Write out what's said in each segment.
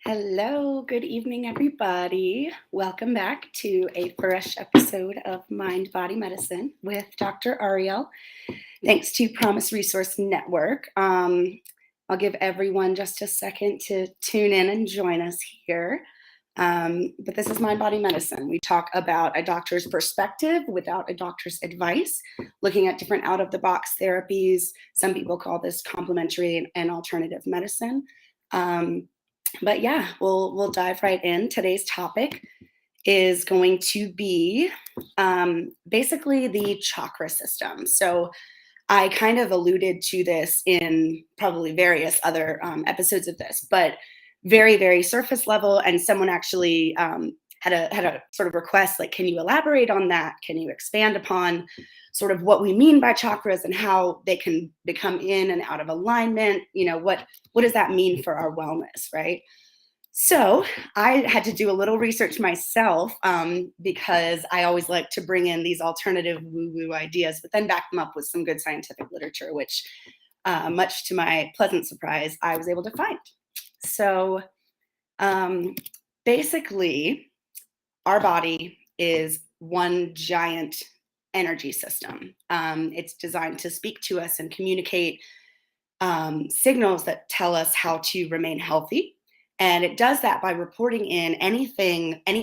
Hello, good evening, everybody. Welcome back to a fresh episode of Mind Body Medicine with Dr. Ariel. Thanks to Promise Resource Network. I'll give everyone just a second to tune in and join us here. But this is Mind Body Medicine. We talk about a doctor's perspective without a doctor's advice, looking at different out of the box therapies. Some people call this complementary and alternative medicine. But yeah, we'll dive right in. Today's topic is going to be basically the chakra system. So I kind of alluded to this in probably various other episodes of this, but very, very surface level. And someone actually had a sort of request, like, can you elaborate on that? Can you expand upon sort of what we mean by chakras and how they can become in and out of alignment? What does that mean for our wellness, right? So I had to do a little research myself because I always like to bring in these alternative woo-woo ideas, but then back them up with some good scientific literature, which, much to my pleasant surprise, I was able to find. So um, basically, our body is one giant energy system. It's designed to speak to us and communicate signals that tell us how to remain healthy. And it does that by reporting in any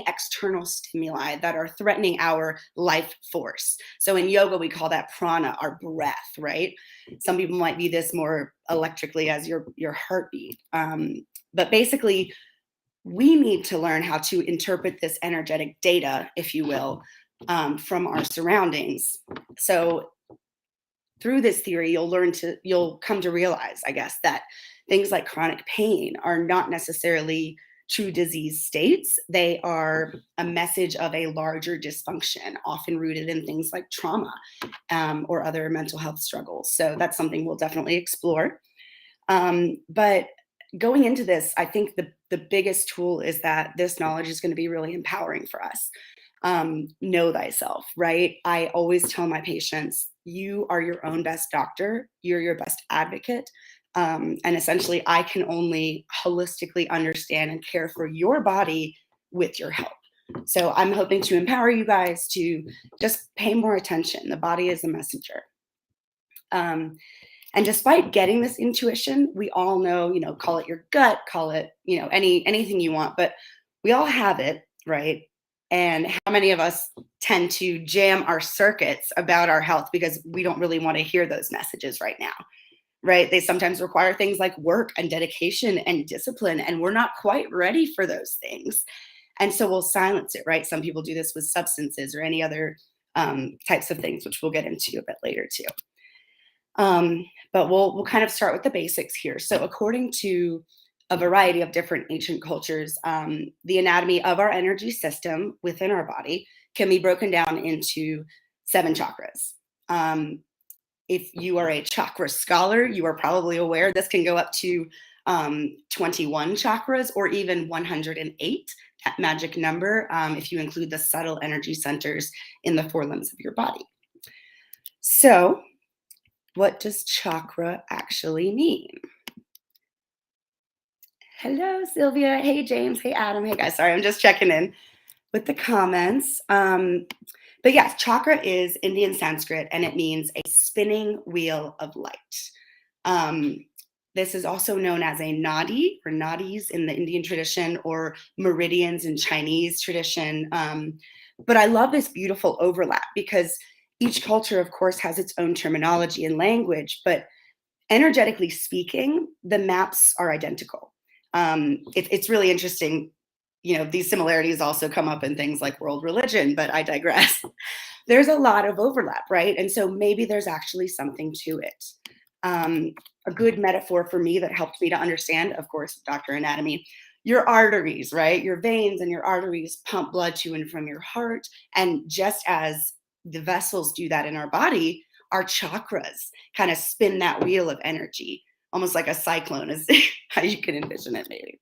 external stimuli that are threatening our life force. So in yoga, we call that prana, our breath, right? Some people might view this more electrically as your heartbeat. But basically, we need to learn how to interpret this energetic data, if you will, from our surroundings. So through this theory, you'll come to realize, I guess, that things like chronic pain are not necessarily true disease states. They are a message of a larger dysfunction, often rooted in things like trauma or other mental health struggles. So that's something we'll definitely explore. But going into this, I think the biggest tool is that this knowledge is going to be really empowering for us. Know thyself, right? I always tell my patients, you are your own best doctor, you're your best advocate. And essentially, I can only holistically understand and care for your body with your help. So I'm hoping to empower you guys to just pay more attention. The body is a messenger. And despite getting this intuition, we all know, call it your gut, call it, anything you want, but we all have it, right? And how many of us tend to jam our circuits about our health because we don't really want to hear those messages right now, right? They sometimes require things like work and dedication and discipline, and we're not quite ready for those things. And so we'll silence it, right? Some people do this with substances or any other types of things, which we'll get into a bit later too. But we'll kind of start with the basics here. So according to a variety of different ancient cultures, the anatomy of our energy system within our body can be broken down into 7 chakras. If you are a chakra scholar, you are probably aware this can go up to 21 chakras or even 108, that magic number, if you include the subtle energy centers in the 4 limbs of your body. So what does chakra actually mean? Hello, Sylvia. Hey, James. Hey, Adam. Hey, guys. Sorry, I'm just checking in with the comments. But yes, chakra is Indian Sanskrit, and it means a spinning wheel of light. This is also known as a nadi or nadis in the Indian tradition, or meridians in Chinese tradition. But I love this beautiful overlap because each culture, of course, has its own terminology and language, but energetically speaking, the maps are identical. It's really interesting. These similarities also come up in things like world religion, but I digress. There's a lot of overlap, right? And so maybe there's actually something to it. A good metaphor for me that helped me to understand, of course, Dr. Anatomy, your arteries, right? Your veins and your arteries pump blood to and from your heart. And just as the vessels do that in our body, our chakras kind of spin that wheel of energy, almost like a cyclone is how you can envision it maybe.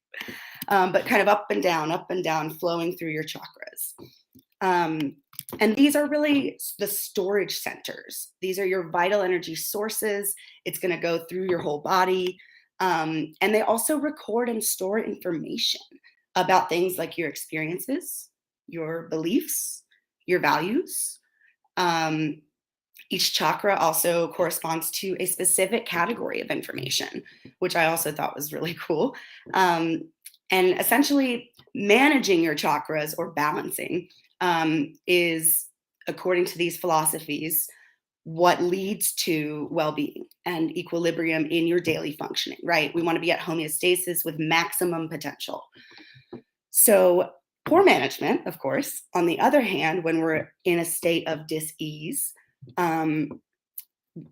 But kind of up and down, flowing through your chakras. And these are really the storage centers. These are your vital energy sources. It's going to go through your whole body. And they also record and store information about things like your experiences, your beliefs, your values. Each chakra also corresponds to a specific category of information, which I also thought was really cool. And essentially, managing your chakras or balancing is, according to these philosophies, what leads to well-being and equilibrium in your daily functioning, right? We want to be at homeostasis with maximum potential. So poor management, of course, on the other hand, when we're in a state of dis-ease,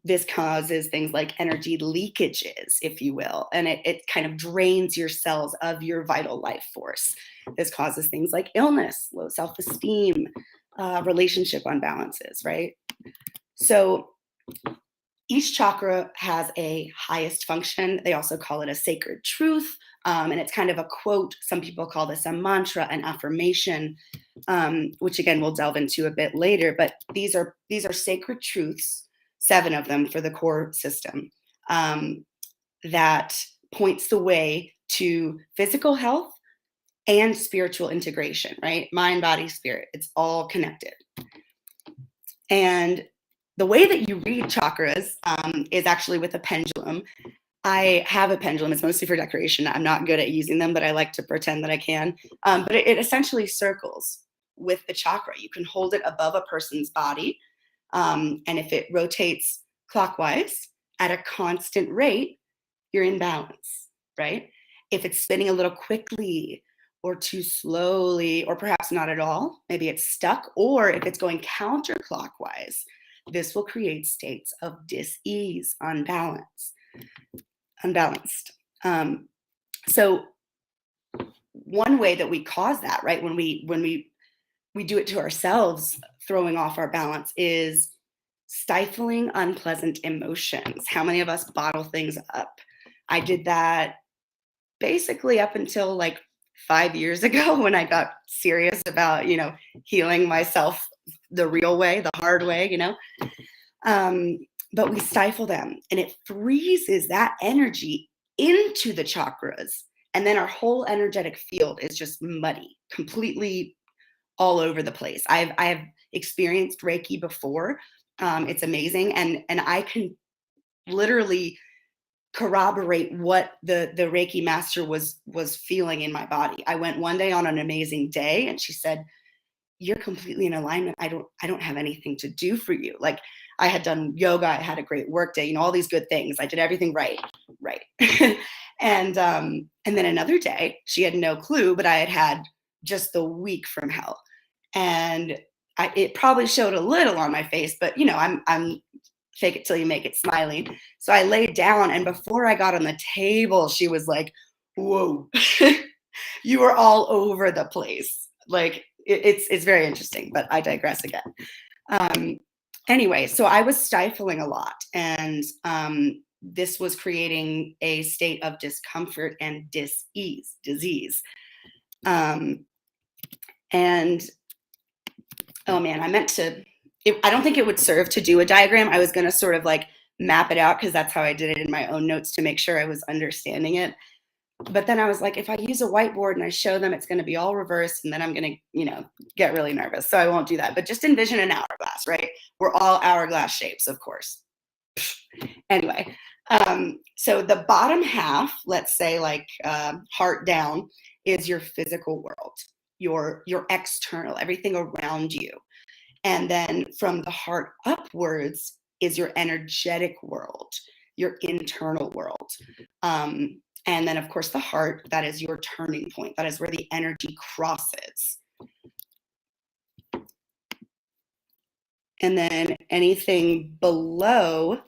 this causes things like energy leakages, if you will, and it kind of drains your cells of your vital life force. This causes things like illness, low self-esteem, relationship unbalances, right? So each chakra has a highest function. They also call it a sacred truth. And it's kind of a quote. Some people call this a mantra, an affirmation, which again, we'll delve into a bit later. But these are sacred truths, 7 of them for the core system, that points the way to physical health and spiritual integration, right? Mind, body, spirit, it's all connected. And the way that you read chakras is actually with a pendulum. I have a pendulum. It's mostly for decoration. I'm not good at using them, but I like to pretend that I can. But it essentially circles with the chakra. You can hold it above a person's body. And if it rotates clockwise at a constant rate, you're in balance, right? If it's spinning a little quickly or too slowly, or perhaps not at all, maybe it's stuck, or if it's going counterclockwise, this will create states of dis-ease, unbalanced. So one way that we cause that, right, when we do it to ourselves, throwing off our balance, is stifling unpleasant emotions. How many of us bottle things up? I did that basically up until like 5 years ago when I got serious about, healing myself the real way, the hard way, but we stifle them and it freezes that energy into the chakras. And then our whole energetic field is just muddy, completely all over the place. I've experienced Reiki before. It's amazing. And I can literally corroborate what the Reiki master was feeling in my body. I went one day on an amazing day and she said, "You're completely in alignment. I don't have anything to do for you." Like, I had done yoga, I had a great work day, all these good things. I did everything right. And then another day, she had no clue, but I had just the week from hell. And it probably showed a little on my face, but I'm fake it till you make it smiling. So I laid down, and before I got on the table, she was like, "Whoa, you were all over the place." Like, it's very interesting, but I digress again. Anyway, so I was stifling a lot, and this was creating a state of discomfort and disease. And oh man, I meant to. I don't think it would serve to do a diagram. I was going to sort of like map it out because that's how I did it in my own notes to make sure I was understanding it. But then I was like, if I use a whiteboard and I show them, it's going to be all reversed, and then I'm going to, get really nervous. So I won't do that. But just envision an hourglass, right? We're all hourglass shapes, of course. Anyway, so the bottom half, let's say like heart down, is your physical world, your external, everything around you. And then from the heart upwards is your energetic world, your internal world. And then, of course, the heart, that is your turning point. That is where the energy crosses. And then anything below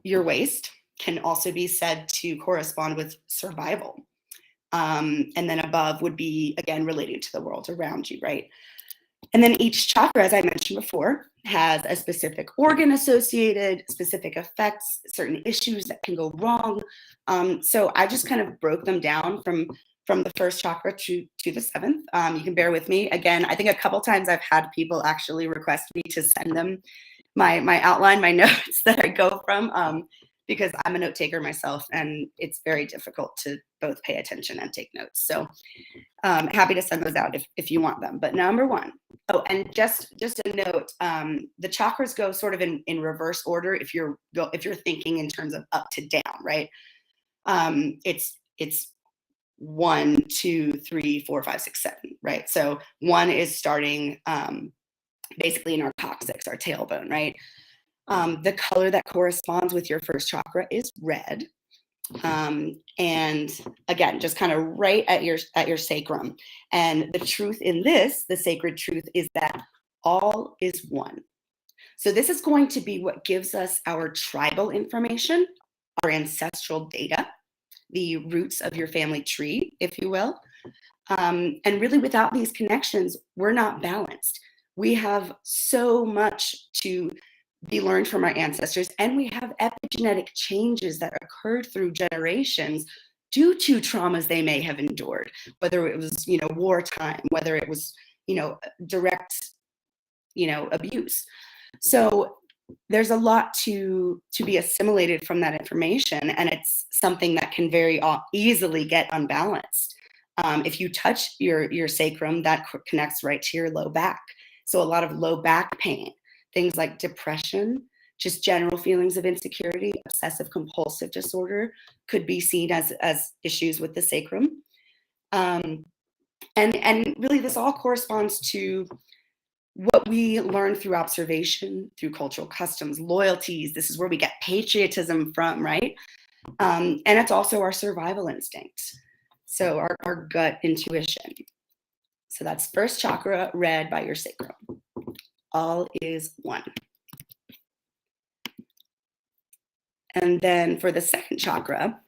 your waist can also be said to correspond with survival. And then above would be, again, related to the world around you, right? And then each chakra, as I mentioned before, has a specific organ associated, specific effects, certain issues that can go wrong. So I just kind of broke them down from the first chakra to the 7th. You can bear with me. Again, I think a couple times I've had people actually request me to send them my outline, my notes that I go from, because I'm a note taker myself, and it's very difficult to both pay attention and take notes. So happy to send those out if you want them. But number one, oh, and just a note, the chakras go sort of in reverse order if you're thinking in terms of up to down, right? It's 1, 2, 3, 4, 5, 6, 7, right? So 1 is starting basically in our coccyx, our tailbone, right? The color that corresponds with your first chakra is red. And again, just kind of right at your sacrum. And the truth in this, the sacred truth, is that all is one. So this is going to be what gives us our tribal information, our ancestral data, the roots of your family tree, if you will. And really, without these connections, we're not balanced. We have so much to be learned from our ancestors, and we have epigenetic changes that occurred through generations due to traumas they may have endured, whether it was, wartime, whether it was, direct, abuse. So there's a lot to be assimilated from that information, and it's something that can very easily get unbalanced. If you touch your sacrum, that connects right to your low back. So a lot of low back pain, things like depression, just general feelings of insecurity, obsessive compulsive disorder could be seen as issues with the sacrum. And really, this all corresponds to what we learn through observation, through cultural customs, loyalties. This is where we get patriotism from, right? And it's also our survival instinct. So our gut intuition. So that's first chakra, red by your sacrum. All is one. And then for the second chakra,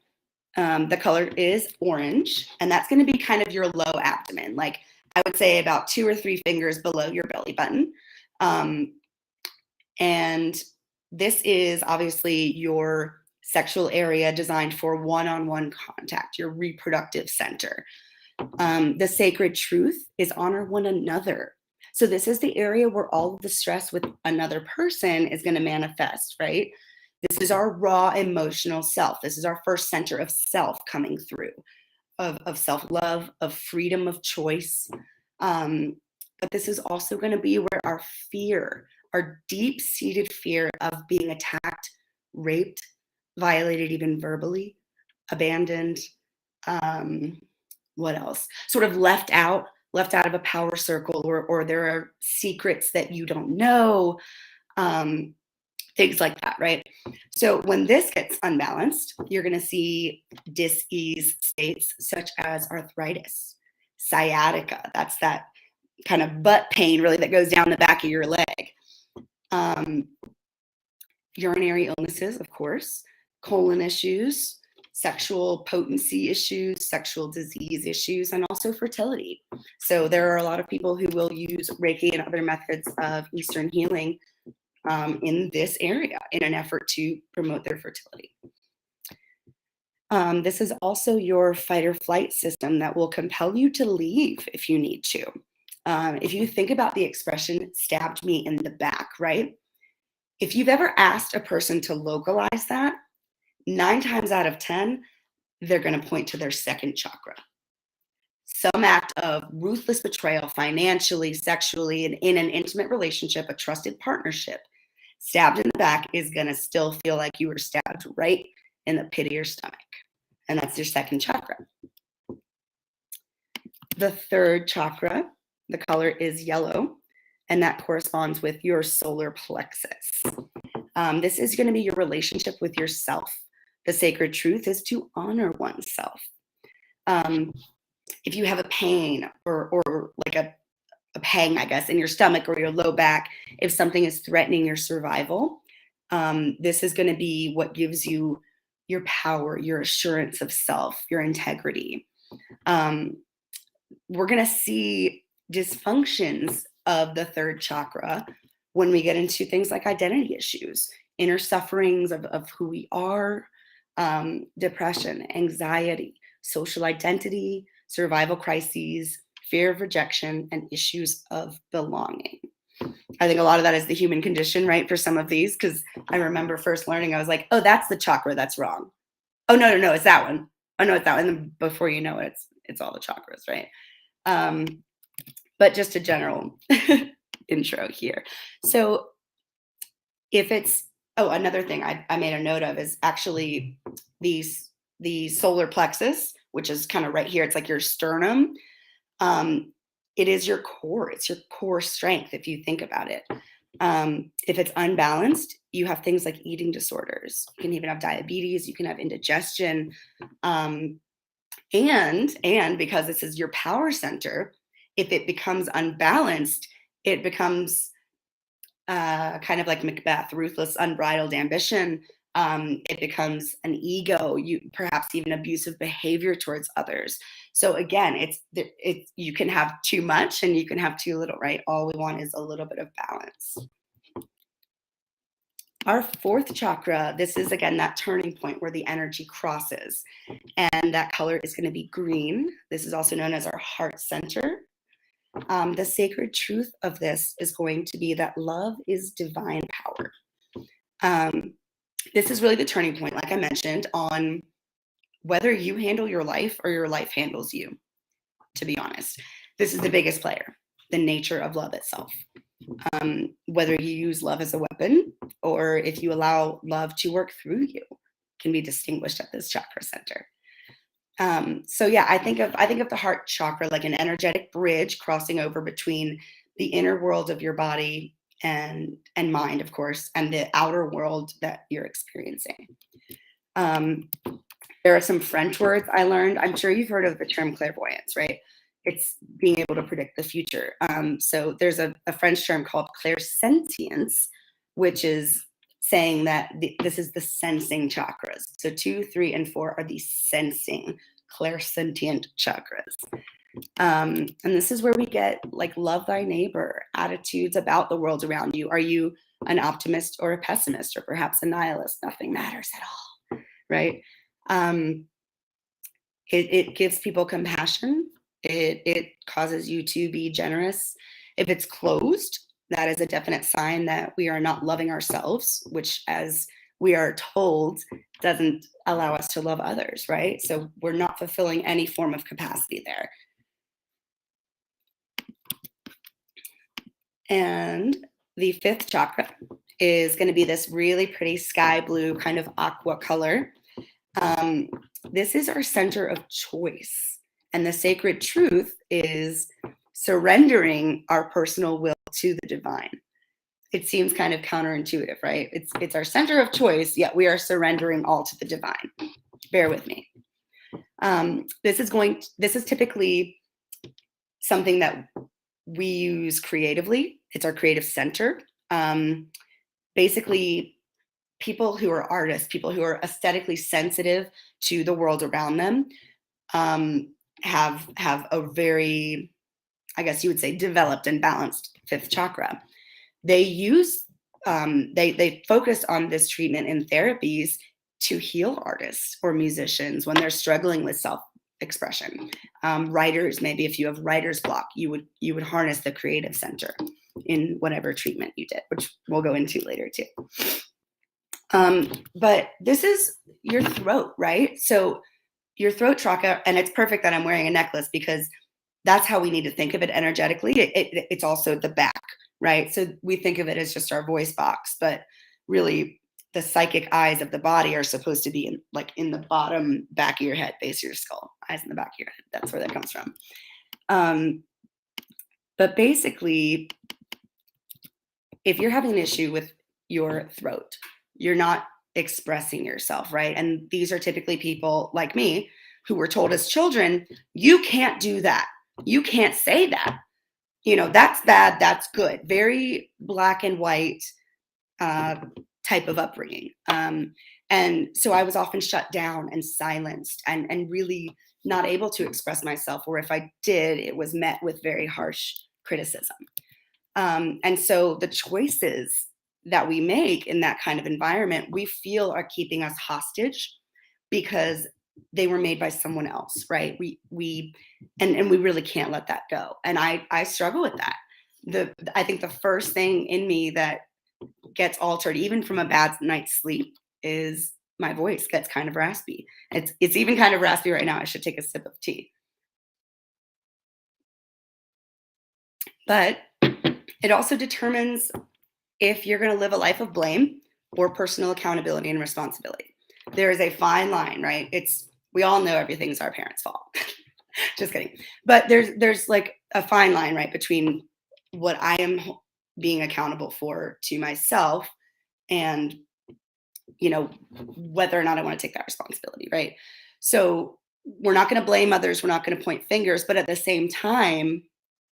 the color is orange, and that's going to be kind of your low abdomen, like I would say about 2 or 3 fingers below your belly button. And this is obviously your sexual area designed for one-on-one contact, your reproductive center. The sacred truth is honor one another. So this is the area where all of the stress with another person is going to manifest, right? This is our raw emotional self. This is our first center of self coming through, of self-love, of freedom of choice. But this is also going to be where our fear, our deep-seated fear of being attacked, raped, violated even verbally, abandoned, what else? Sort of left out of a power circle, or there are secrets that you don't know, things like that, right? So when this gets unbalanced, you're going to see dis-ease states such as arthritis, sciatica. That's that kind of butt pain really that goes down the back of your leg. Urinary illnesses, of course, colon issues, sexual potency issues, sexual disease issues, and also fertility. So there are a lot of people who will use Reiki and other methods of Eastern healing in this area in an effort to promote their fertility. This is also your fight or flight system that will compel you to leave if you need to. If you think about the expression stabbed me in the back, right? If you've ever asked a person to localize that, 9 times out of 10, they're going to point to their second chakra. Some act of ruthless betrayal financially, sexually, and in an intimate relationship, a trusted partnership, stabbed in the back is going to still feel like you were stabbed right in the pit of your stomach. And that's your second chakra. The third chakra, the color is yellow, and that corresponds with your solar plexus. This is going to be your relationship with yourself. The sacred truth is to honor oneself. If you have a pain or like a pang, I guess, in your stomach or your low back, if something is threatening your survival, this is going to be what gives you your power, your assurance of self, your integrity. We're going to see dysfunctions of the third chakra when we get into things like identity issues, inner sufferings of who we are, depression, anxiety, social identity, survival crises, fear of rejection, and issues of belonging. I think a lot of that is the human condition, right? For some of these, because I remember first learning, I was like, oh, that's the chakra that's wrong. Oh, no, it's that one. Oh, no, it's that one. And then before you know it, it's all the chakras, right? But just a general intro here. So if it's, oh, another thing I made a note of is actually the solar plexus, which is kind of right here. It's like your sternum. It is your core. It's your core strength if you think about it. If it's unbalanced, you have things like eating disorders. You can even have diabetes. You can have indigestion. And because this is your power center, if it becomes unbalanced, it becomes kind of like Macbeth, ruthless, unbridled ambition. It becomes an ego, you perhaps even abusive behavior towards others. So again, it's you can have too much and you can have too little, right? All we want is a little bit of balance. Our fourth chakra, this is again that turning point where the energy crosses, and that color is going to be green. This is also known as our heart center. The sacred truth of this is going to be that love is divine power. This is really the turning point, like I mentioned, on whether you handle your life or your life handles you, to be honest. This is the biggest player, the nature of love itself. Whether you use love as a weapon or if you allow love to work through you can be distinguished at this chakra center. So yeah, I think of the heart chakra like an energetic bridge crossing over between the inner world of your body and mind, of course, and the outer world that you're experiencing. There are some French words I learned. I'm sure you've heard of the term clairvoyance, right? It's being able to predict the future. So there's a French term called clairsentience, which is saying that this is the sensing chakras. So 2, 3, and 4 are the sensing, clairsentient chakras. And this is where we get like love thy neighbor, attitudes about the world around you. Are you an optimist or a pessimist or perhaps a nihilist? Nothing matters at all, right? It gives people compassion. It causes you to be generous. If it's closed, that is a definite sign that we are not loving ourselves, which, as we are told, doesn't allow us to love others, right? So we're not fulfilling any form of capacity there. And the fifth chakra is going to be this really pretty sky blue kind of aqua color. This is our center of choice. And the sacred truth is surrendering our personal will to the divine. It seems kind of counterintuitive, right? It's our center of choice, yet we are surrendering all to the divine. Bear with me. This is typically something that we use creatively. It's our creative center. Basically, people who are artists, people who are aesthetically sensitive to the world around them, have a very, I guess you would say, developed and balanced fifth chakra. They use they focus on this treatment in therapies to heal artists or musicians when they're struggling with self-expression. Writers, maybe if you have writer's block, you would harness the creative center in whatever treatment you did, which we'll go into later too. But this is your throat, right? So your throat chakra, and it's perfect that I'm wearing a necklace because that's how we need to think of it energetically. It's also the back, right? So we think of it as just our voice box, but really the psychic eyes of the body are supposed to be in the bottom back of your head, base of your skull, eyes in the back of your head. That's where that comes from. But basically, if you're having an issue with your throat, you're not expressing yourself, right? And these are typically people like me who were told as children, you can't do that. You can't say that. That's bad, that's good. Very black and white type of upbringing. And so I was often shut down and silenced and really not able to express myself, or if I did, it was met with very harsh criticism. And so the choices that we make in that kind of environment, we feel are keeping us hostage because they were made by someone else, right? We really can't let that go. And I struggle with that. I think the first thing in me that gets altered, even from a bad night's sleep, is my voice gets kind of raspy. It's even kind of raspy right now. I should take a sip of tea. But it also determines if you're going to live a life of blame or personal accountability and responsibility. There is a fine line, right? We all know everything's our parents' fault. Just kidding. But there's like a fine line, right, between what I am being accountable for to myself and, whether or not I want to take that responsibility, right? So we're not going to blame others. We're not going to point fingers. But at the same time,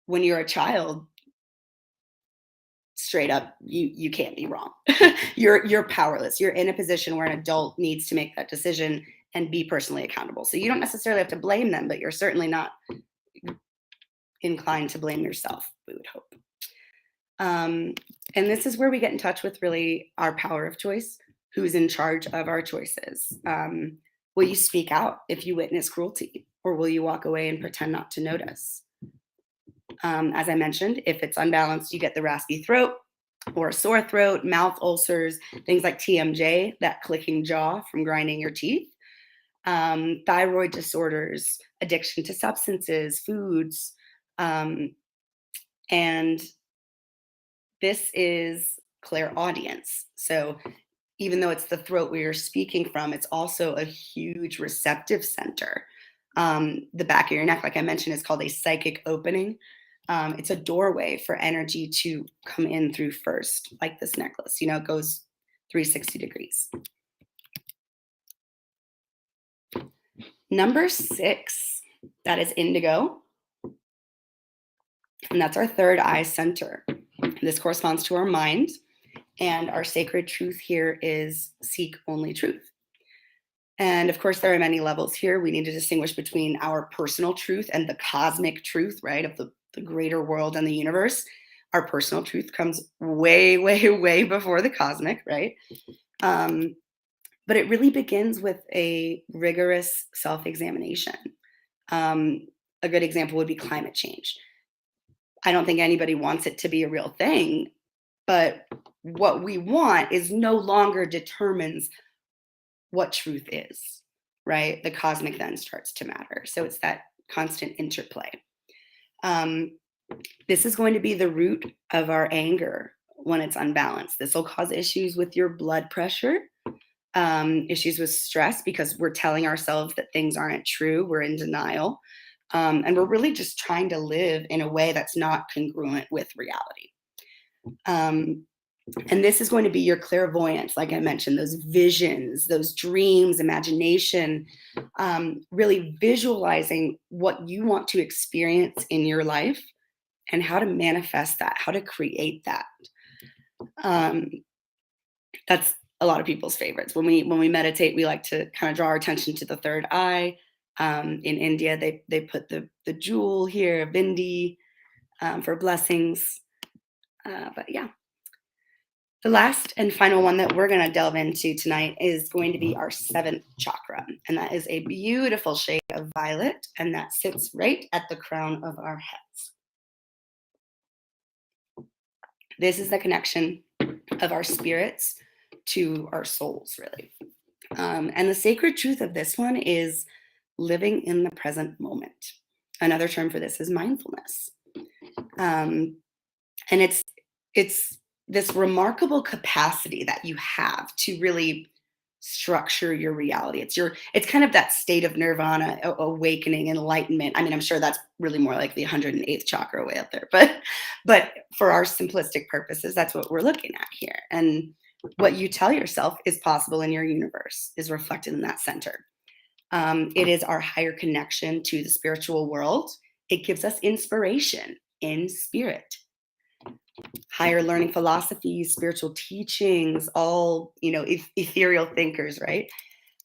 when you're a child, straight up, you can't be wrong. You're powerless. You're in a position where an adult needs to make that decision and be personally accountable. So you don't necessarily have to blame them, but you're certainly not inclined to blame yourself, we would hope. And this is where we get in touch with really our power of choice. Who's in charge of our choices? Will you speak out if you witness cruelty, or will you walk away and pretend not to notice? As I mentioned, if it's unbalanced, you get the raspy throat or a sore throat, mouth ulcers, things like TMJ, that clicking jaw from grinding your teeth, thyroid disorders, addiction to substances, foods, and this is clairaudience. So even though it's the throat where you're speaking from, it's also a huge receptive center. The back of your neck, like I mentioned, is called a psychic opening. It's a doorway for energy to come in through first, like this necklace. It goes 360 degrees. Number 6, that is indigo. And that's our third eye center. This corresponds to our mind. And our sacred truth here is seek only truth. And of course, there are many levels here. We need to distinguish between our personal truth and the cosmic truth, right, of the greater world and the universe. Our personal truth comes way, way, way before the cosmic, right? But it really begins with a rigorous self-examination. A good example would be climate change. I don't think anybody wants it to be a real thing, but what we want is no longer determines what truth is, right? The cosmic then starts to matter. So it's that constant interplay. This is going to be the root of our anger when it's unbalanced. This will cause issues with your blood pressure, issues with stress, because we're telling ourselves that things aren't true. We're in denial. And we're really just trying to live in a way that's not congruent with reality. And this is going to be your clairvoyance, like I mentioned, those visions, those dreams, imagination, really visualizing what you want to experience in your life and how to manifest that, how to create that. That's a lot of people's favorites. When we meditate, we like to kind of draw our attention to the third eye. In India, they put the jewel here, bindi, for blessings. But yeah. The last and final one that we're going to delve into tonight is going to be our 7th chakra. And that is a beautiful shade of violet. And that sits right at the crown of our heads. This is the connection of our spirits to our souls, really. And the sacred truth of this one is living in the present moment. Another term for this is mindfulness. And it's this remarkable capacity that you have to really structure your reality. It's kind of that state of nirvana, awakening, enlightenment. I mean, I'm sure that's really more like the 108th chakra way up there, but for our simplistic purposes, that's what we're looking at here. And what you tell yourself is possible in your universe is reflected in that center. It is our higher connection to the spiritual world. It gives us inspiration in spirit. Higher learning philosophies, spiritual teachings, all, ethereal thinkers, right?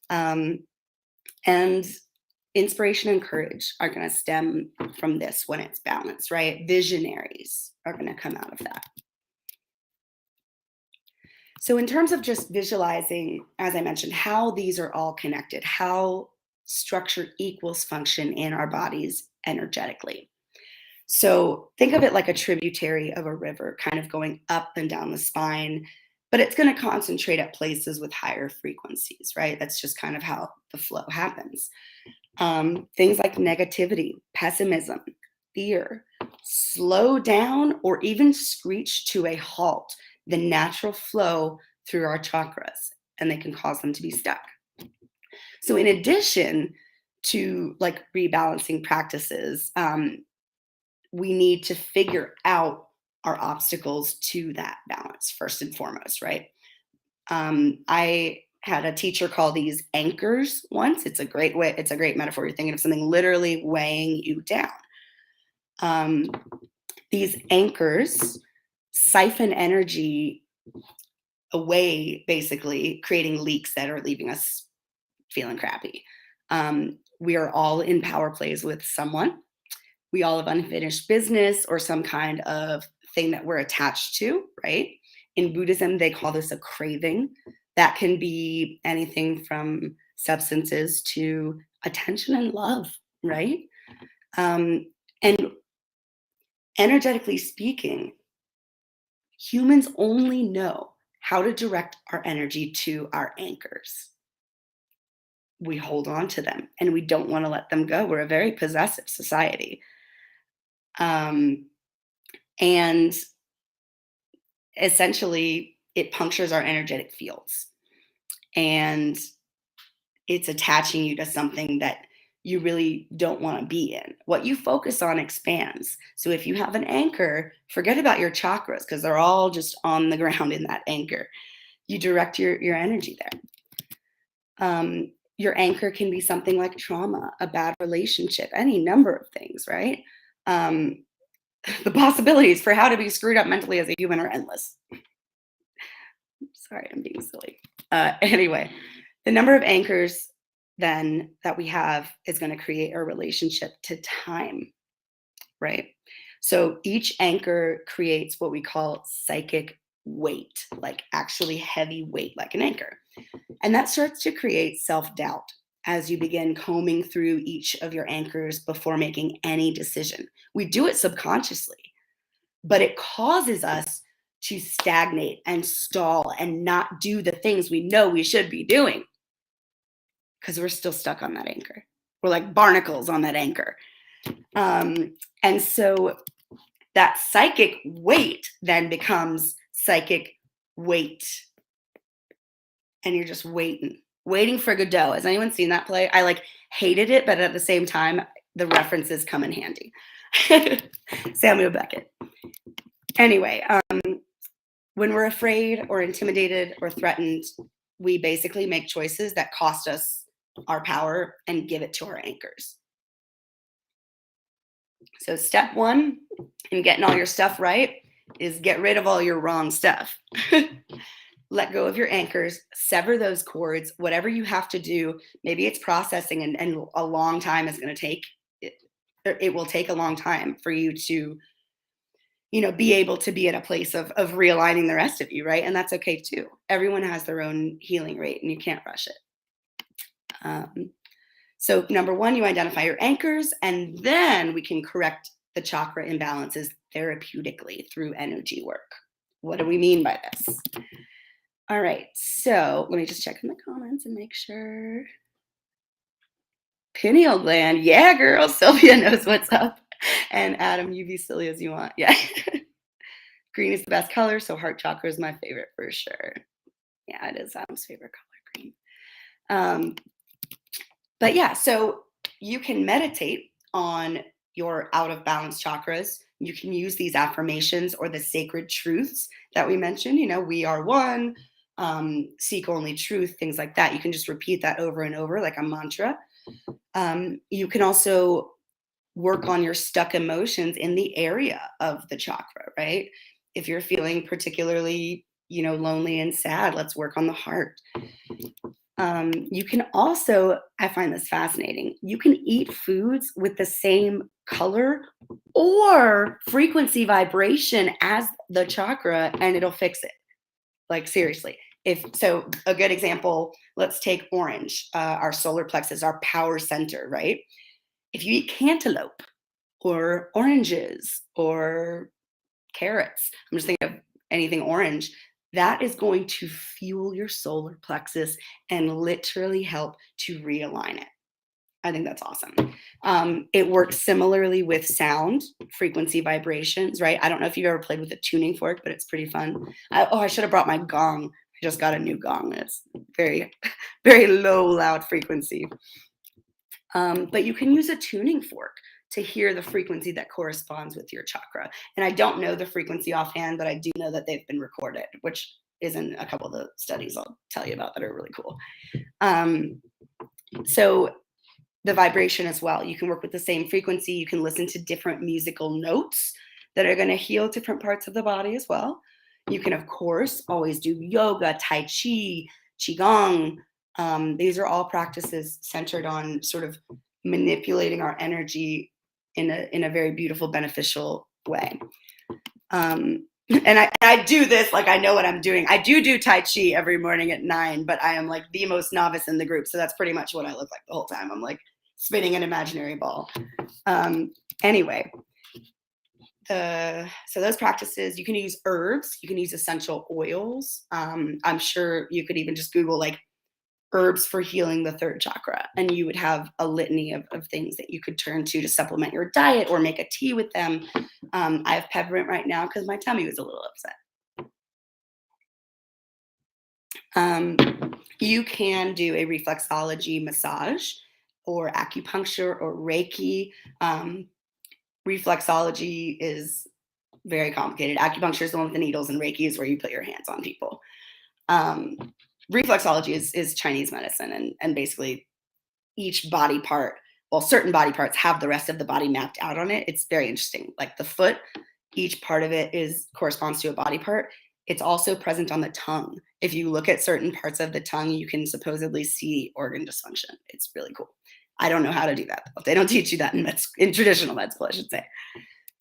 And inspiration and courage are going to stem from this when it's balanced, right? Visionaries are going to come out of that. So in terms of just visualizing, as I mentioned, how these are all connected, how structure equals function in our bodies energetically. So think of it like a tributary of a river, kind of going up and down the spine, but it's going to concentrate at places with higher frequencies, right? That's just kind of how the flow happens. Things like negativity, pessimism, fear, slow down or even screech to a halt the natural flow through our chakras, and they can cause them to be stuck. So, in addition to like rebalancing practices, we need to figure out our obstacles to that balance first and foremost, right? I had a teacher call these anchors once. It's a great way, it's a great metaphor. You're thinking of something literally weighing you down. Um, these anchors siphon energy away, basically, creating leaks that are leaving us feeling crappy. We are all in power plays with someone. We all have unfinished business or some kind of thing that we're attached to, right? In Buddhism, they call this a craving. That can be anything from substances to attention and love, right? And energetically speaking, humans only know how to direct our energy to our anchors. We hold on to them and we don't want to let them go. We're a very possessive society. And essentially, it punctures our energetic fields and it's attaching you to something that you really don't want to be in. What you focus on expands. So if you have an anchor, forget about your chakras because they're all just on the ground in that anchor. You direct your energy there. Your anchor can be something like trauma, a bad relationship, any number of things, right? The possibilities for how to be screwed up mentally as a human are endless. Sorry, I'm being silly. Anyway, the number of anchors then that we have is going to create a relationship to time, right? So each anchor creates what we call psychic weight, like actually heavy weight, like an anchor. And that starts to create self-doubt as you begin combing through each of your anchors before making any decision. We do it subconsciously, but it causes us to stagnate and stall and not do the things we know we should be doing because we're still stuck on that anchor. We're like barnacles on that anchor. And so that psychic weight then becomes psychic weight. And you're just waiting for Godot. Has anyone seen that play? I like hated it, but at the same time, the references come in handy. Samuel Beckett. Anyway, when we're afraid or intimidated or threatened, we basically make choices that cost us our power and give it to our anchors. So step one in getting all your stuff right is get rid of all your wrong stuff. Let go of your anchors, sever those cords, whatever you have to do. Maybe it's processing and a long time is going to take. It will take a long time for you to, be able to be at a place of realigning the rest of you, right? And that's okay too. Everyone has their own healing rate and you can't rush it. So number one, you identify your anchors and then we can correct the chakra imbalances therapeutically through energy work. What do we mean by this? All right, so let me just check in the comments and make sure. Pineal gland, yeah, girl. Sylvia knows what's up. And Adam, you be silly as you want. Yeah. Green is the best color, so heart chakra is my favorite for sure. Yeah, it is Adam's favorite color, green. But yeah, so you can meditate on your out of balance chakras. You can use these affirmations or the sacred truths that we mentioned. We are one. Seek only truth, things like that. You can just repeat that over and over like a mantra. You can also work on your stuck emotions in the area of the chakra, right? If you're feeling particularly, lonely and sad, let's work on the heart. You can also, I find this fascinating, you can eat foods with the same color or frequency vibration as the chakra and it'll fix it. Like seriously. So a good example, let's take orange, our solar plexus, our power center, right? If you eat cantaloupe or oranges or carrots. I'm just thinking of anything orange. That is going to fuel your solar plexus and literally help to realign it. I think that's awesome. It works similarly with sound, frequency vibrations, right? I don't know if you've ever played with a tuning fork, but it's pretty fun. I should have brought my gong. I just got a new gong. It's very, very low, loud frequency. But you can use a tuning fork to hear the frequency that corresponds with your chakra. And I don't know the frequency offhand, but I do know that they've been recorded, which is in a couple of the studies I'll tell you about that are really cool. So the vibration as well. You can work with the same frequency. You can listen to different musical notes that are going to heal different parts of the body as well. You can, of course, always do yoga, tai chi, qigong. These are all practices centered on sort of manipulating our energy in a very beautiful, beneficial way. And I do this like I know what I'm doing. I do tai chi every morning at 9, but I am like the most novice in the group. So that's pretty much what I look like the whole time. I'm like spinning an imaginary ball. Anyway, so those practices, you can use herbs, you can use essential oils. I'm sure you could even just Google like herbs for healing the third chakra, and you would have a litany of things that you could turn to supplement your diet or make a tea with them. I have peppermint right now because my tummy was a little upset. You can do a reflexology massage or acupuncture or Reiki. Reflexology is very complicated. Acupuncture is the one with the needles, and Reiki is where you put your hands on people. Reflexology is Chinese medicine, and basically each body part, well, certain body parts have the rest of the body mapped out on it. It's very interesting. Like the foot, each part of it corresponds to a body part. It's also present on the tongue. If you look at certain parts of the tongue, you can supposedly see organ dysfunction. It's really cool. I don't know how to do that, though. They don't teach you that in traditional med school, I should say.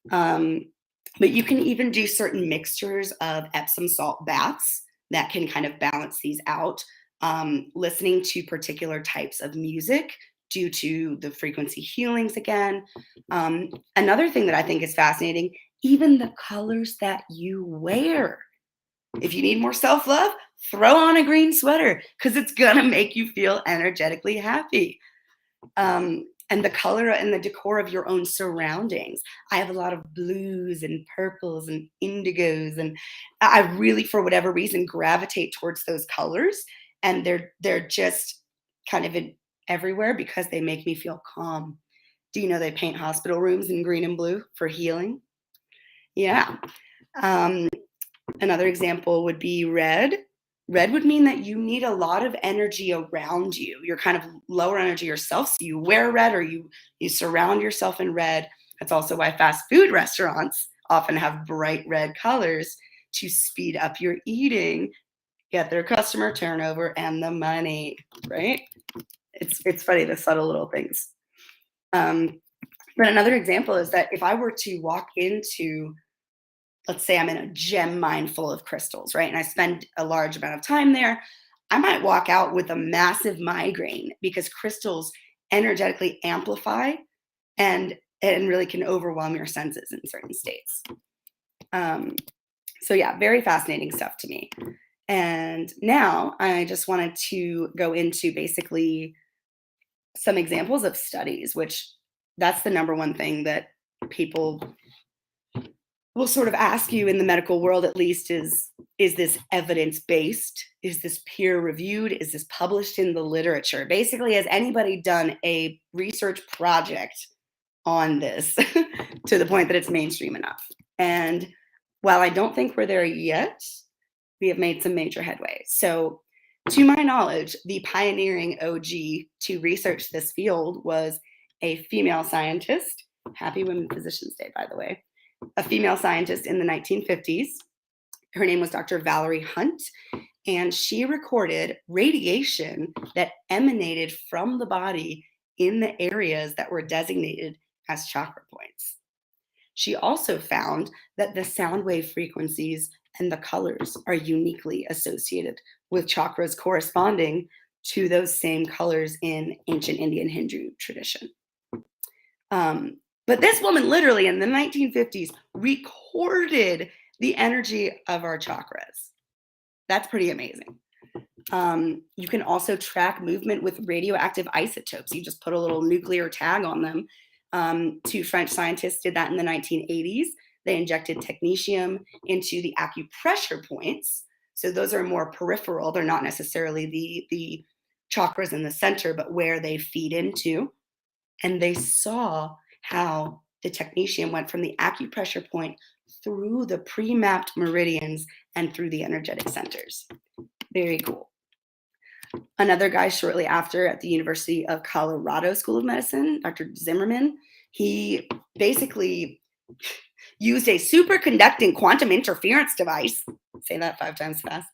But you can even do certain mixtures of Epsom salt baths that can kind of balance these out. Listening to particular types of music due to the frequency healings again. Another thing that I think is fascinating, even the colors that you wear. If you need more self-love, throw on a green sweater because it's gonna make you feel energetically happy. And the color and the decor of your own surroundings. I have a lot of blues and purples and indigos, and I really, for whatever reason, gravitate towards those colors. And they're just kind of everywhere because they make me feel calm. Do you know they paint hospital rooms in green and blue for healing? Yeah. Another example would be red. Red would mean that you need a lot of energy around you. You're kind of lower energy yourself, so you wear red or you surround yourself in red. That's also why fast food restaurants often have bright red colors to speed up your eating, get their customer turnover and the money, right? It's funny, the subtle little things. But another example is that if I were to walk into, let's say I'm in a gem mine full of crystals, right? And I spend a large amount of time there, I might walk out with a massive migraine because crystals energetically amplify and really can overwhelm your senses in certain states. So yeah, very fascinating stuff to me. And now I just wanted to go into basically some examples of studies, which that's the number one thing that people will sort of ask you in the medical world, at least, is this evidence-based? Is this peer-reviewed? Is this published in the literature? Basically, has anybody done a research project on this to the point that it's mainstream enough? And while I don't think we're there yet, we have made some major headway. So to my knowledge, the pioneering OG to research this field was a female scientist. Happy Women Physicians Day, by the way. A female scientist in the 1950s. Her name was Dr. Valerie Hunt, and she recorded radiation that emanated from the body in the areas that were designated as chakra points. She also found that the sound wave frequencies and the colors are uniquely associated with chakras corresponding to those same colors in ancient Indian Hindu tradition. But this woman literally in the 1950s recorded the energy of our chakras. That's pretty amazing. You can also track movement with radioactive isotopes. You just put a little nuclear tag on them. Two French scientists did that in the 1980s. They injected technetium into the acupressure points. So those are more peripheral. They're not necessarily the chakras in the center, but where they feed into. And they saw how the technetium went from the acupressure point through the pre-mapped meridians and through the energetic centers. Very cool. Another guy shortly after at the University of Colorado School of Medicine, Dr. Zimmerman, he basically used a superconducting quantum interference device. Say that 5 times fast.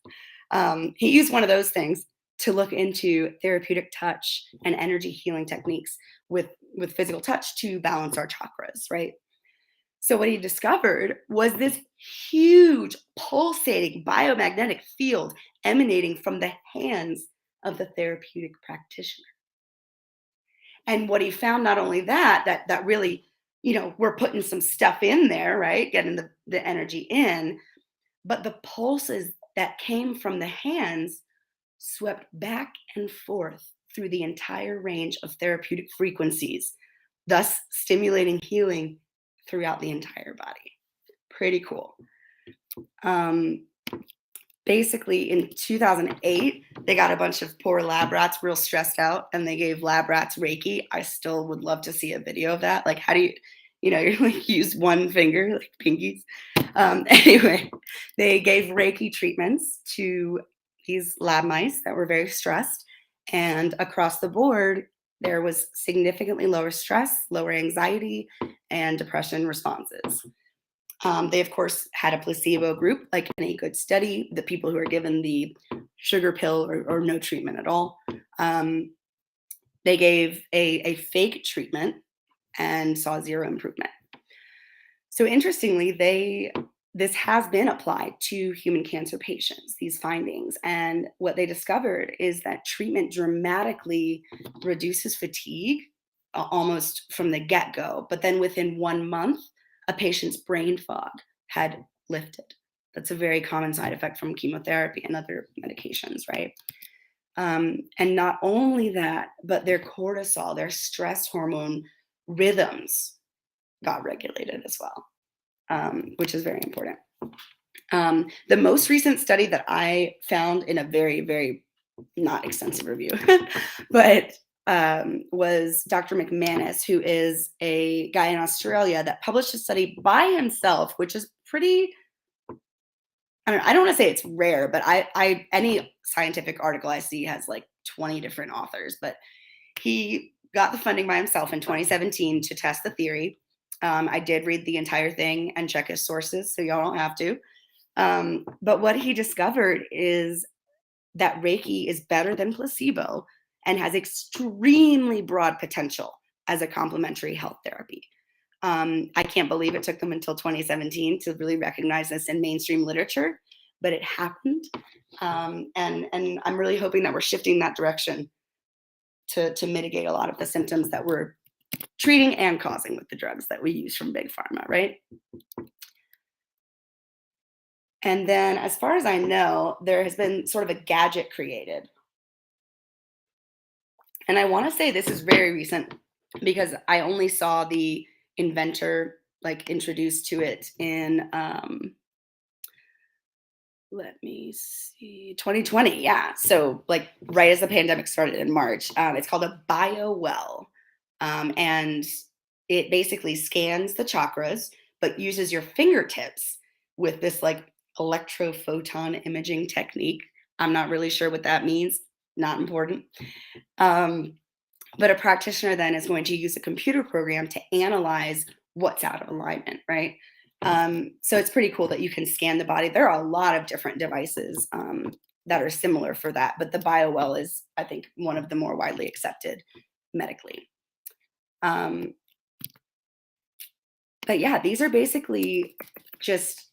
He used one of those things to look into therapeutic touch and energy healing techniques with physical touch to balance our chakras, right? So what he discovered was this huge pulsating biomagnetic field emanating from the hands of the therapeutic practitioner. And what he found, not only that really, we're putting some stuff in there, right? Getting the energy in, but the pulses that came from the hands swept back and forth through the entire range of therapeutic frequencies, thus stimulating healing throughout the entire body. Pretty cool. Basically, in 2008, they got a bunch of poor lab rats real stressed out, and they gave lab rats Reiki. I still would love to see a video of that. Like, how do you, you're like use one finger, like pinkies. Anyway, they gave Reiki treatments to these lab mice that were very stressed, and across the board, there was significantly lower stress, lower anxiety, and depression responses. They, of course, had a placebo group, like any good study, the people who are given the sugar pill or no treatment at all. They gave a fake treatment and saw zero improvement. So interestingly, this has been applied to human cancer patients, these findings. And what they discovered is that treatment dramatically reduces fatigue almost from the get-go. But then within 1 month, a patient's brain fog had lifted. That's a very common side effect from chemotherapy and other medications, right? And not only that, but their cortisol, their stress hormone rhythms got regulated as well, which is very important. The most recent study that I found in a very, very not extensive review, but was Dr. McManus, who is a guy in Australia that published a study by himself, which is pretty, I don't want to say it's rare, but I any scientific article I see has like 20 different authors, but he got the funding by himself in 2017 to test the theory. I did read the entire thing and check his sources, so y'all don't have to. But what he discovered is that Reiki is better than placebo and has extremely broad potential as a complementary health therapy. I can't believe it took them until 2017 to really recognize this in mainstream literature, but it happened. And I'm really hoping that we're shifting that direction to mitigate a lot of the symptoms that we're treating and causing with the drugs that we use from big pharma, right? And then, as far as I know, there has been sort of a gadget created. And I want to say this is very recent because I only saw the inventor like introduced to it in let me see, 2020. Yeah. So like right as the pandemic started in March. It's called a BioWell. And it basically scans the chakras, but uses your fingertips with this like electrophoton imaging technique. I'm not really sure what that means. Not important. But a practitioner then is going to use a computer program to analyze what's out of alignment, right? So it's pretty cool that you can scan the body. There are a lot of different devices that are similar for that, but the BioWell is, I think, one of the more widely accepted medically. But yeah, these are basically just,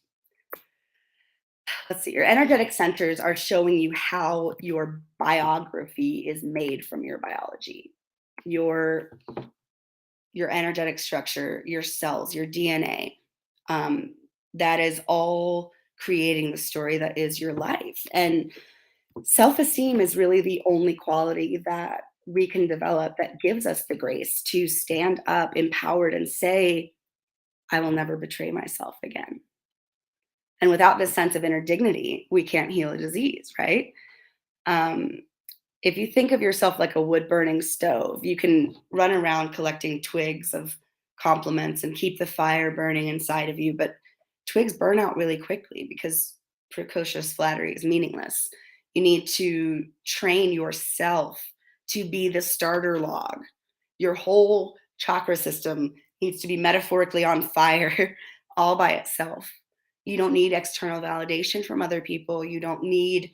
let's see, your energetic centers are showing you how your biography is made from your biology. Your your energetic structure, your cells, your DNA. That is all creating the story that is your life. And self-esteem is really the only quality that we can develop that gives us the grace to stand up empowered and say, I will never betray myself again. And without this sense of inner dignity, we can't heal a disease, right? Um, if you think of yourself like a wood burning stove, you can run around collecting twigs of compliments and keep the fire burning inside of you. But twigs burn out really quickly because precocious flattery is meaningless. You need to train yourself to be the starter log. Your whole chakra system needs to be metaphorically on fire all by itself. You don't need external validation from other people. You don't need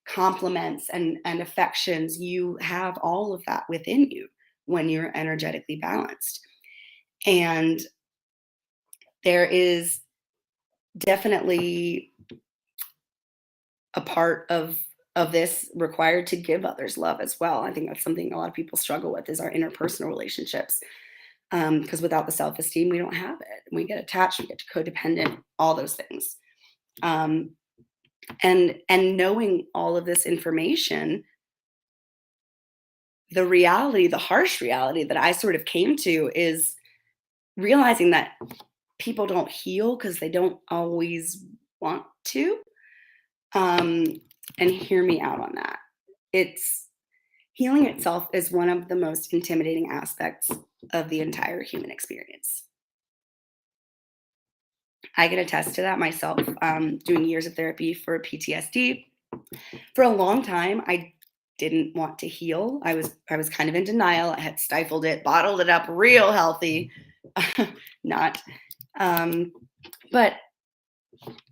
compliments and affections. You have all of that within you when you're energetically balanced. And there is definitely a part of this required to give others love as well. I think that's something a lot of people struggle with is our interpersonal relationships. Because without the self-esteem, we don't have it. We get attached, we get codependent, all those things. And knowing all of this information, the reality, the harsh reality that I sort of came to is realizing that people don't heal because they don't always want to. And hear me out on that. It's healing itself is one of the most intimidating aspects of the entire human experience. I can attest to that myself, doing years of therapy for PTSD. For a long time, I didn't want to heal. I was kind of in denial. I had stifled it, bottled it up real healthy. Not. But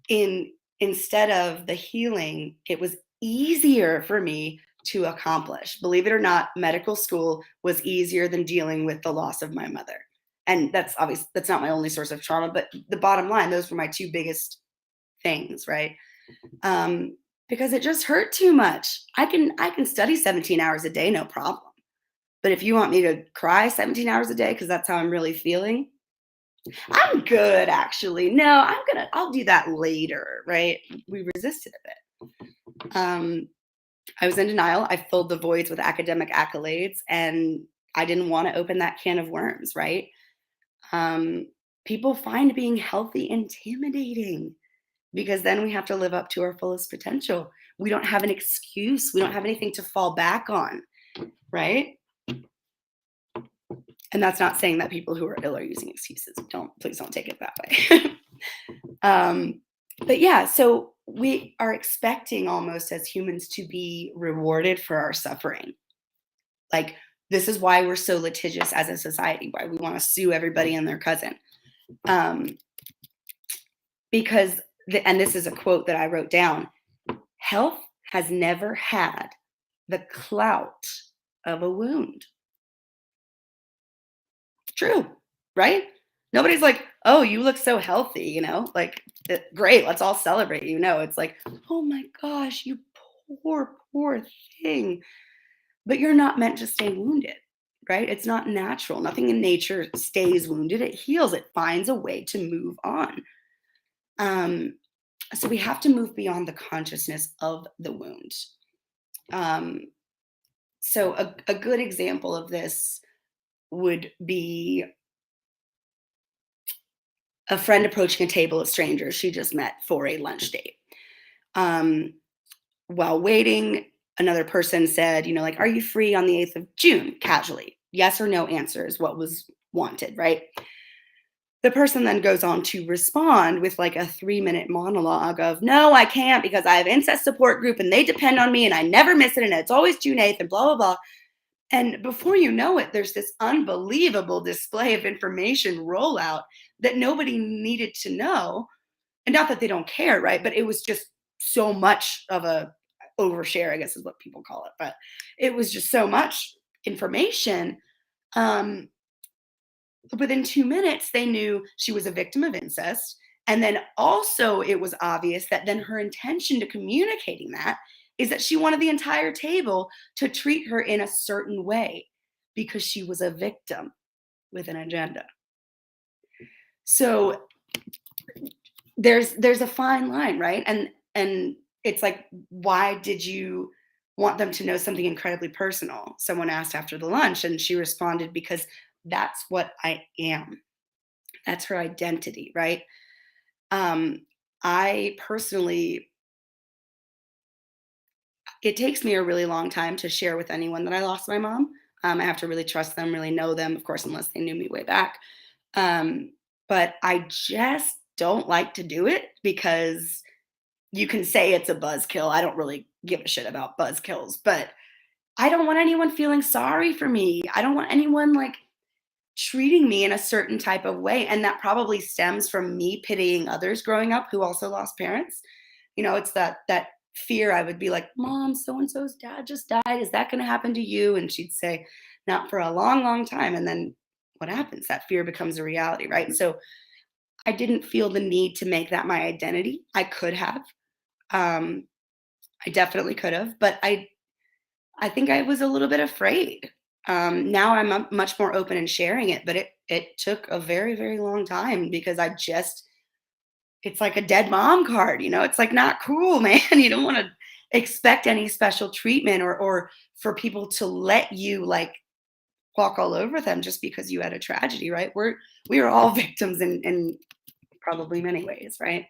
instead of the healing, it was easier for me to accomplish. Believe it or not, medical school was easier than dealing with the loss of my mother. And that's obvious, that's not my only source of trauma, but the bottom line, those were my two biggest things, right? Because it just hurt too much. I can study 17 hours a day, no problem. But if you want me to cry 17 hours a day because that's how I'm really feeling, I'm good actually. No, I'll do that later, right? We resisted a bit. I was in denial. I filled the voids with academic accolades and I didn't want to open that can of worms, right? People find being healthy intimidating because then we have to live up to our fullest potential. We don't have an excuse. We don't have anything to fall back on, right? And that's not saying that people who are ill are using excuses. Please don't take it that way. But yeah, so we are expecting almost as humans to be rewarded for our suffering. Like, this is why we're so litigious as a society, why we want to sue everybody and their cousin. Because, and this is a quote that I wrote down, health has never had the clout of a wound. True, right? Nobody's like, oh, you look so healthy, like, great, let's all celebrate you. No, it's like, oh my gosh, you poor, poor thing. But you're not meant to stay wounded, right? It's not natural. Nothing in nature stays wounded. It heals. It finds a way to move on. So we have to move beyond the consciousness of the wound. So a good example of this would be a friend approaching a table of strangers she just met for a lunch date. While waiting, another person said, like, are you free on the 8th of June? Casually. Yes or no answer is what was wanted, right? The person then goes on to respond with like a 3-minute monologue of, no, I can't because I have incest support group and they depend on me and I never miss it and it's always June 8th and blah, blah, blah. And before you know it, there's this unbelievable display of information rollout that nobody needed to know. And not that they don't care, right? But it was just so much of a overshare, I guess is what people call it. But it was just so much information. Within 2 minutes, they knew she was a victim of incest. And then also it was obvious that then her intention to communicating that is that she wanted the entire table to treat her in a certain way because she was a victim. with an agenda. So there's a fine line, right? And it's like, why did you want them to know something incredibly personal? Someone asked after the lunch, and she responded, because that's what I am. That's her identity, right? I personally, it takes me a really long time to share with anyone that I lost my mom. I have to really trust them, really know them, of course, unless they knew me way back. Um, but I just don't like to do it because you can say it's a buzzkill. I don't really give a shit about buzzkills, but I don't want anyone feeling sorry for me. I don't want anyone like treating me in a certain type of way. And that probably stems from me pitying others growing up who also lost parents. It's that fear. I would be like, Mom, so and so's dad just died. Is that going to happen to you? And she'd say, Not for a long, long time. And then what happens? That fear becomes a reality, right? So I didn't feel the need to make that my identity. I could have. Um, I definitely could have, but I think I was a little bit afraid. Now I'm much more open in sharing it, but it took a very, very long time because it's like a dead mom card, it's like not cool, man. You don't want to expect any special treatment or for people to let you like walk all over them just because you had a tragedy, right? We are all victims in probably many ways, right?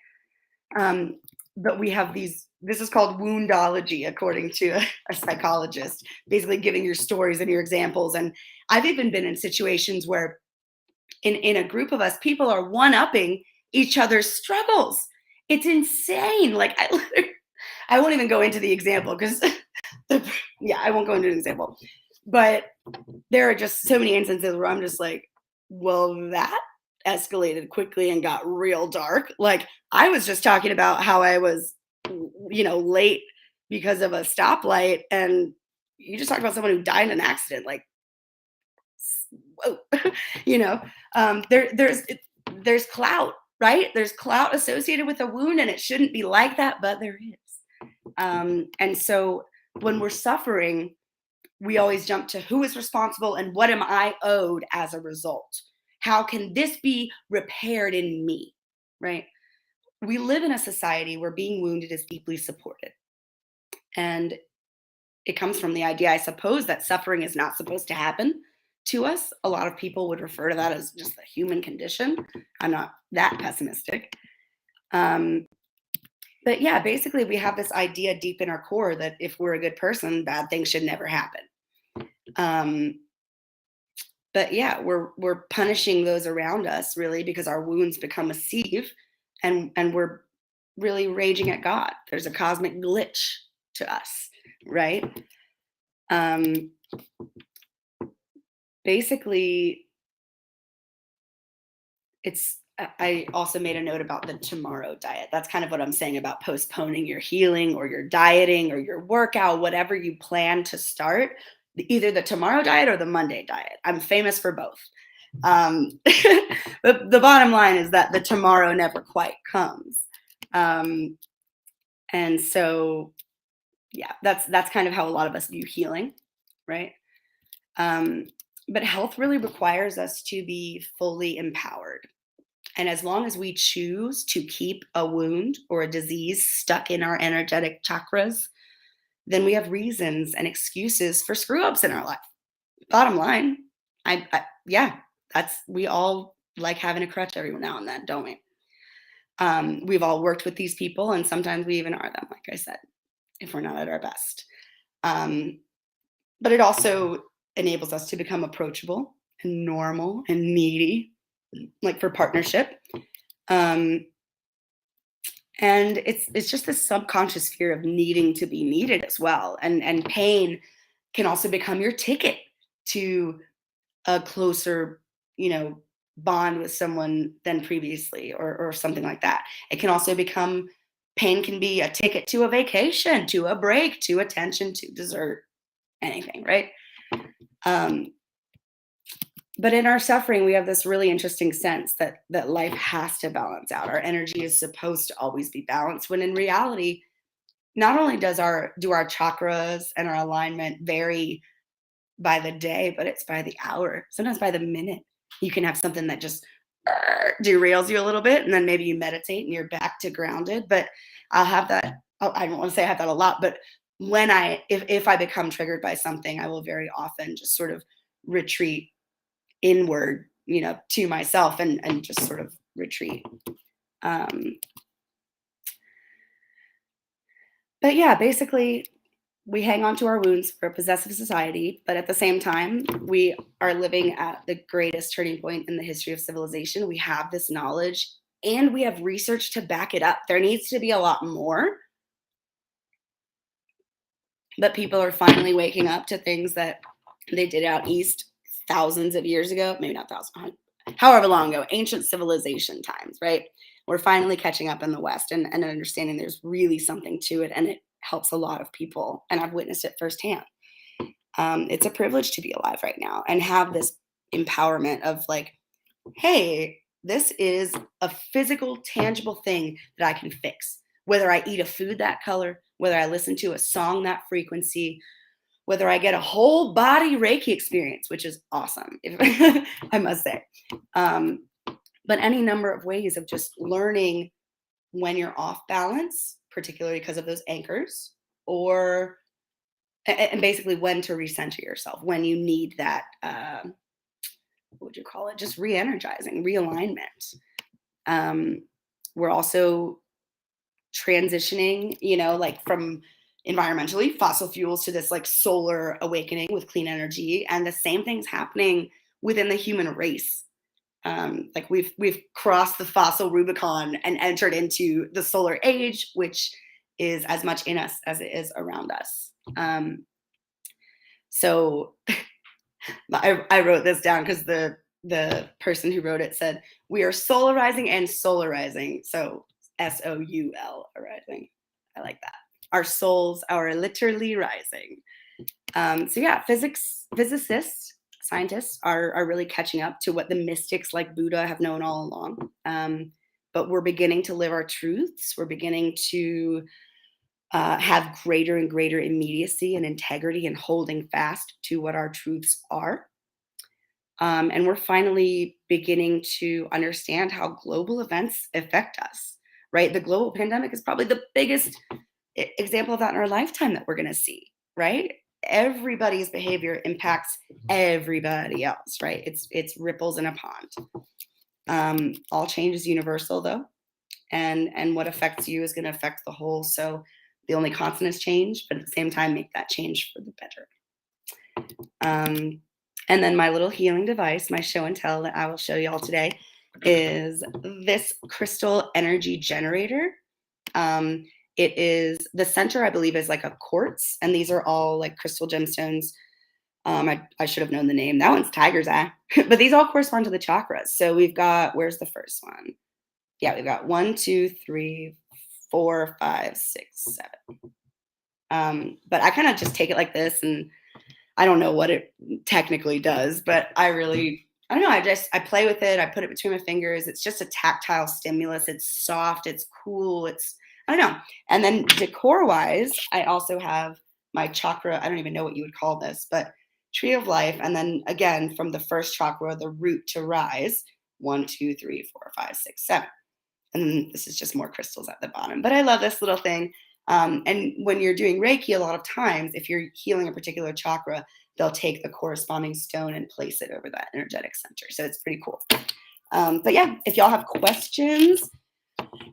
Um, but we have this is called woundology, according to a psychologist, basically giving your stories and your examples. And I've even been in situations where in a group of us, people are one-upping each other's struggles. It's insane. Like I won't even go into the example because yeah, I won't go into an example. But there are just so many instances where I'm just like, well, that escalated quickly and got real dark. Like I was just talking about how I was, late because of a stoplight, and you just talked about someone who died in an accident. Like, whoa, you know, there's clout, right? There's clout associated with a wound, and it shouldn't be like that, but there is. And so when we're suffering, we always jump to who is responsible and what am I owed as a result? How can this be repaired in me? Right? We live in a society where being wounded is deeply supported. And it comes from the idea, I suppose, that suffering is not supposed to happen to us. A lot of people would refer to that as just the human condition. I'm not that pessimistic. But yeah, basically, we have this idea deep in our core that if we're a good person, bad things should never happen. Um, but yeah, we're punishing those around us really because our wounds become a sieve, and we're really raging at God. There's a cosmic glitch to us, right? Um, basically, I also made a note about the tomorrow diet. That's kind of what I'm saying about postponing your healing or your dieting or your workout, whatever you plan to start, either the tomorrow diet or the Monday diet. I'm famous for both. The bottom line is that the tomorrow never quite comes. And so, yeah, that's kind of how a lot of us view healing, right? But health really requires us to be fully empowered. And as long as we choose to keep a wound or a disease stuck in our energetic chakras, then we have reasons and excuses for screw ups in our life. Bottom line, yeah, we all like having a crutch every now and then, don't we? We've all worked with these people, and sometimes we even are them, like I said, if we're not at our best. But it also enables us to become approachable and normal and needy, like for partnership. And it's just this subconscious fear of needing to be needed as well. And pain can also become your ticket to a closer, bond with someone than previously or something like that. It can also become pain can be a ticket to a vacation, to a break, to attention, to dessert, anything, right? But in our suffering, we have this really interesting sense that life has to balance out. Our energy is supposed to always be balanced, when in reality, not only do our chakras and our alignment vary by the day, but it's by the hour, sometimes by the minute. You can have something that just derails you a little bit, and then maybe you meditate and you're back to grounded. But I'll have that. I don't want to say I have that a lot, but if I become triggered by something, I will very often just sort of retreat inward, to myself, and just sort of retreat. But yeah, basically, we hang on to our wounds for a possessive society, but at the same time, we are living at the greatest turning point in the history of civilization. We have this knowledge and we have research to back it up. There needs to be a lot more, but people are finally waking up to things that they did out east thousands of years ago, maybe not thousands, however long ago, ancient civilization times, right? We're finally catching up in the West and understanding there's really something to it, and it helps a lot of people, and I've witnessed it firsthand. It's a privilege to be alive right now and have this empowerment of like, hey, this is a physical, tangible thing that I can fix. Whether I eat a food that color, whether I listen to a song that frequency, whether I get a whole body Reiki experience, which is awesome, I must say. But any number of ways of just learning when you're off balance, particularly because of those anchors, and basically when to recenter yourself, when you need that, what would you call it? Just re-energizing, realignment. We're also transitioning, like from environmentally fossil fuels to this like solar awakening with clean energy, and the same thing's happening within the human race. Like we've crossed the fossil Rubicon and entered into the solar age, which is as much in us as it is around us. So I wrote this down because the person who wrote it said, we are solarizing and solarizing. So SOUL arising. I like that. Our souls are literally rising. So yeah, physicists, scientists are really catching up to what the mystics like Buddha have known all along. But we're beginning to live our truths. We're beginning to have greater and greater immediacy and integrity and holding fast to what our truths are. And we're finally beginning to understand how global events affect us, right? The global pandemic is probably the biggest example of that in our lifetime that we're going to see, right? Everybody's behavior impacts everybody else, right? It's ripples in a pond. All change is universal, though, and what affects you is going to affect the whole. So the only constant is change, but at the same time, make that change for the better. And then my little healing device, my show and tell that I will show you all today, is this crystal energy generator. It is the center, I believe, is like a quartz, and these are all like crystal gemstones. I should have known the name. That one's tiger's eye, but these all correspond to the chakras. So we've got, where's the first one? Yeah, we've got 1, 2, 3, 4, 5, 6, 7. But I kind of just take it like this, and I don't know what it technically does, but I don't know. I play with it. I put it between my fingers. It's just a tactile stimulus. It's soft. It's cool. I don't know. And then decor wise, I also have my chakra. I don't even know what you would call this, but tree of life. And then again, from the first chakra, the root to rise, 1, 2, 3, 4, 5, 6, 7. And then this is just more crystals at the bottom. But I love this little thing. And when you're doing Reiki, a lot of times, if you're healing a particular chakra, they'll take the corresponding stone and place it over that energetic center. So it's pretty cool. But yeah, if y'all have questions,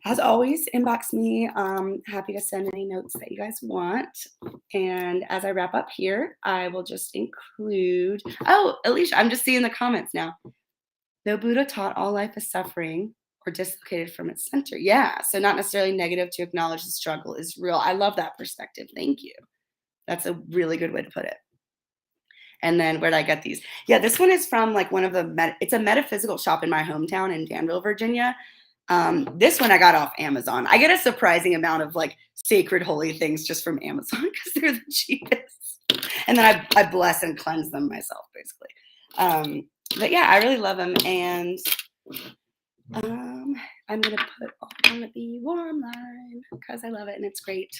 as always, inbox me. Happy to send any notes that you guys want. And as I wrap up here, I will just include, Alicia, I'm just seeing the comments now. Though Buddha taught all life is suffering, or dislocated from its center. Yeah, so not necessarily negative to acknowledge the struggle is real. I love that perspective. Thank you. That's a really good way to put it. And then where did I get these? Yeah, this one is from like one of it's a metaphysical shop in my hometown in Danville, Virginia. This one I got off Amazon. I get a surprising amount of like sacred holy things just from Amazon because they're the cheapest. And then I bless and cleanse them myself, basically. But yeah, I really love them. And I'm going to put on the Be Warm line because I love it and it's great.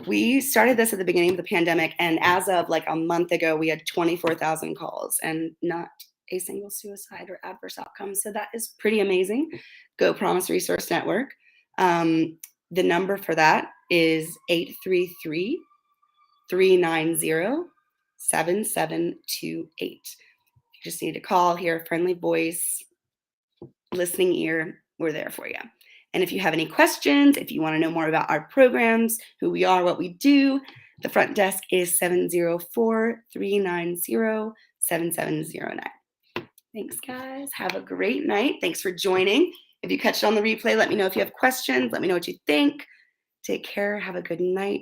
We started this at the beginning of the pandemic, and as of like a month ago, we had 24,000 calls, and not a single suicide or adverse outcome. So that is pretty amazing. Go Promise Resource Network. The number for that is 833-390-7728. You just need to call, hear a friendly voice, listening ear. We're there for you. And if you have any questions, if you want to know more about our programs, who we are, what we do, the front desk is 704-390-7709. Thanks, guys. Have a great night. Thanks for joining. If you catch it on the replay, let me know if you have questions. Let me know what you think. Take care. Have a good night.